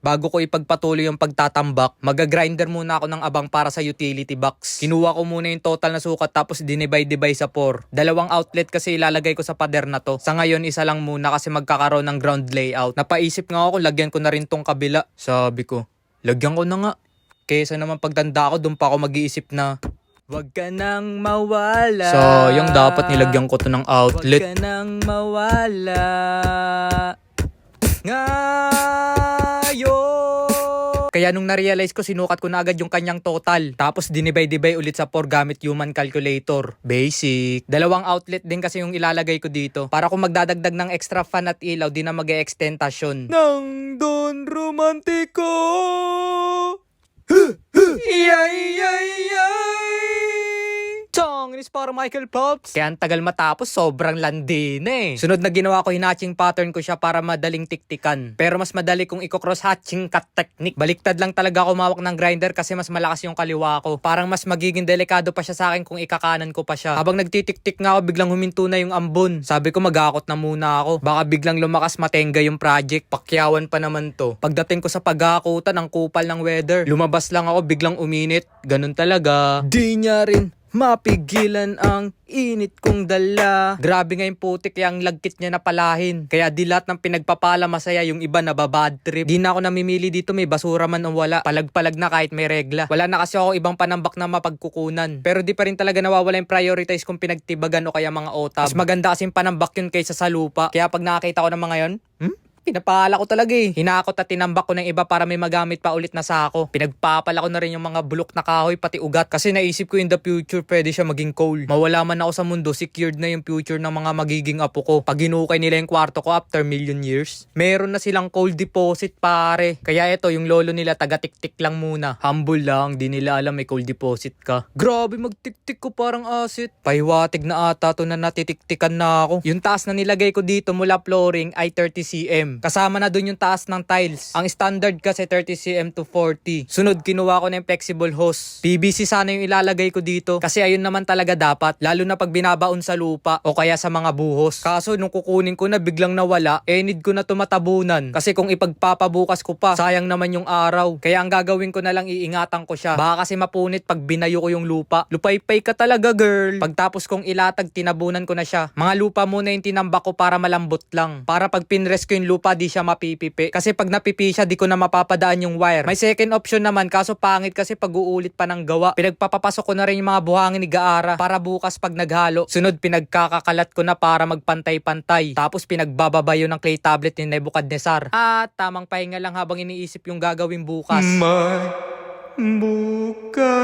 Bago ko ipagpatuloy yung pagtatambak, mag-grinder muna ako ng abang para sa utility box. Kinuha ko muna yung total na sukat tapos dinivide sa 4. Dalawang outlet kasi ilalagay ko sa pader na to. Sa ngayon isa lang muna kasi magkakaroon ng ground layout. Napaisip nga ako lagyan ko na rin tong kabila. Sabi ko, lagyan ko na nga. Kesa naman pagtanda ko doon pa ako mag-iisip na wag ka nang mawala. So, yung dapat nilagyan ko to ng outlet. Wag ka nang mawala. Ngayon. Kaya nung na-realize ko, sinukat ko na agad yung kanyang total. Tapos dinibay-dibay ulit sa 4 gamit human calculator. Basic. Dalawang outlet din kasi yung ilalagay ko dito. Para kung magdadagdag ng extra fan at ilaw, di na mag-e-extentasyon. Nang Don Romantico. Yay! Chong, inis para Michael Phelps. Kaya ang tagal matapos, sobrang landi na eh. Sunod na ginawa ko, hinatching pattern ko siya para madaling tiktikan. Pero mas madali kung i-cross hatching cut technique. Baliktad lang talaga ako mawak ng grinder kasi mas malakas yung kaliwa ko. Parang mas magiging delikado pa siya sa akin kung ikakanan ko pa siya. Habang nagtitiktik nga ako, biglang huminto na yung ambon. Sabi ko magakot na muna ako. Baka biglang lumakas matenga yung project. Pakyawan pa naman to. Pagdating ko sa paghakutan, ang kupal ng weather. Lumabas lang ako, biglang uminit. Ganun talaga. Di niya rin mapigilan ang init kong dala. Grabe nga yung putik, yung lagkit niya na palahin. Kaya di lahat ng pinagpapala masaya, yung iba nababad trip. Di na ako namimili dito, may basura man o wala. Palag-palag na kahit may regla. Wala na kasi ako ibang panambak na mapagkukunan. Pero di pa rin talaga nawawala yung prioritize kung pinagtibagan o kaya mga otab. Mas maganda kasing panambak yun kaysa sa lupa. Kaya pag nakakita ko ng mga yon, pinapala ko talaga eh. Hinakot at tinambak ko ng iba para may magamit pa ulit na sako. Pinagpapala ko na rin yung mga bulok na kahoy pati ugat. Kasi naisip ko in the future pwede siya maging coal. Mawala man ako sa mundo, secured na yung future ng mga magiging apo ko. Pag hinukay nila yung kwarto ko after million years, meron na silang coal deposit pare. Kaya ito yung lolo nila taga-tik-tik lang muna. Humble lang, di nila alam may coal deposit ka. Grabe magtik-tik ko parang asset. Pahiwatig na ata to na natitiktikan na ako. Yung taas na nilagay ko dito mula flooring ay 30 cm. Kasama na dun yung taas ng tiles. Ang standard kasi 30 cm to 40. Sunod, kinuha ko na yung flexible hose. PVC sana yung ilalagay ko dito. Kasi ayun naman talaga dapat. Lalo na pag binabaon sa lupa o kaya sa mga buhos. Kaso nung kukunin ko na biglang nawala, need ko na tumatabunan. Kasi kung ipagpapabukas ko pa, sayang naman yung araw. Kaya ang gagawin ko na lang, iingatan ko siya. Baka kasi mapunit pag binayo ko yung lupa. Lupay-pay ka talaga girl. Pagtapos kong ilatag, tinabunan ko na siya. Mga lupa muna yung tinambak ko para malambot lang. Para pag pinrest ko yung lupa, di siya mapipipi. Kasi pag napipi siya, di ko na mapapadaan yung wire. May second option naman, kaso pangit kasi pag uulit pa ng gawa. Pinagpapapasok ko na rin yung mga buhangin ni Gaara para bukas pag naghalo. Sunod, pinagkakakalat ko na para magpantay-pantay. Tapos pinagbababa yun ng clay tablet ni Nebuchadnezzar. At tamang pahinga lang habang iniisip yung gagawin bukas. May bukas.